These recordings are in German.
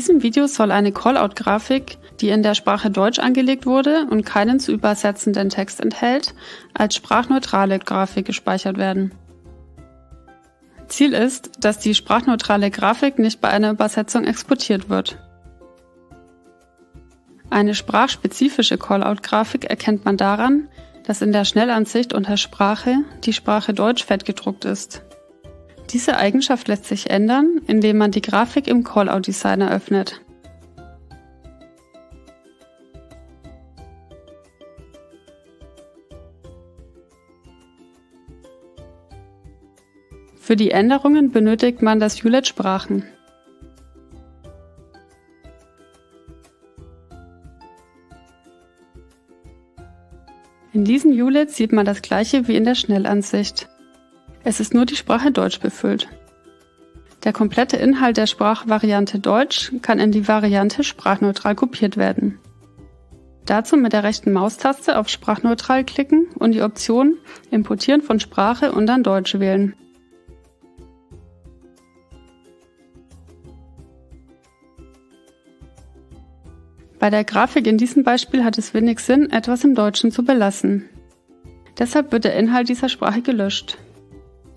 diesem Video soll eine Callout-Grafik, die in der Sprache Deutsch angelegt wurde und keinen zu übersetzenden Text enthält, als sprachneutrale Grafik gespeichert werden. Ziel ist, dass die sprachneutrale Grafik nicht bei einer Übersetzung exportiert wird. Eine sprachspezifische Callout-Grafik erkennt man daran, dass in der Schnellansicht unter Sprache die Sprache Deutsch fettgedruckt ist. Diese Eigenschaft lässt sich ändern, indem man die Grafik im Callout-Designer öffnet. Für die Änderungen benötigt man das ULED Sprachen. In diesem ULED sieht man das gleiche wie in der Schnellansicht. Es ist nur die Sprache Deutsch befüllt. Der komplette Inhalt der Sprachvariante Deutsch kann in die Variante sprachneutral kopiert werden. Dazu mit der rechten Maustaste auf Sprachneutral klicken und die Option Importieren von Sprache und dann Deutsch wählen. Bei der Grafik in diesem Beispiel hat es wenig Sinn, etwas im Deutschen zu belassen. Deshalb wird der Inhalt dieser Sprache gelöscht.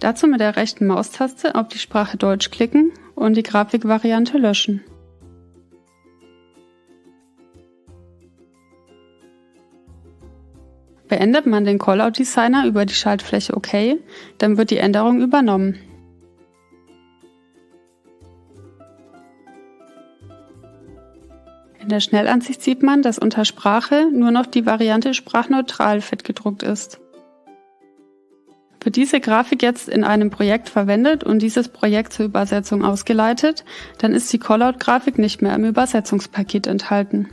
Dazu mit der rechten Maustaste auf die Sprache Deutsch klicken und die Grafikvariante löschen. Beendet man den Callout-Designer über die Schaltfläche OK, dann wird die Änderung übernommen. In der Schnellansicht sieht man, dass unter Sprache nur noch die Variante sprachneutral fettgedruckt ist. Wird diese Grafik jetzt in einem Projekt verwendet und dieses Projekt zur Übersetzung ausgeleitet, dann ist die Callout-Grafik nicht mehr im Übersetzungspaket enthalten.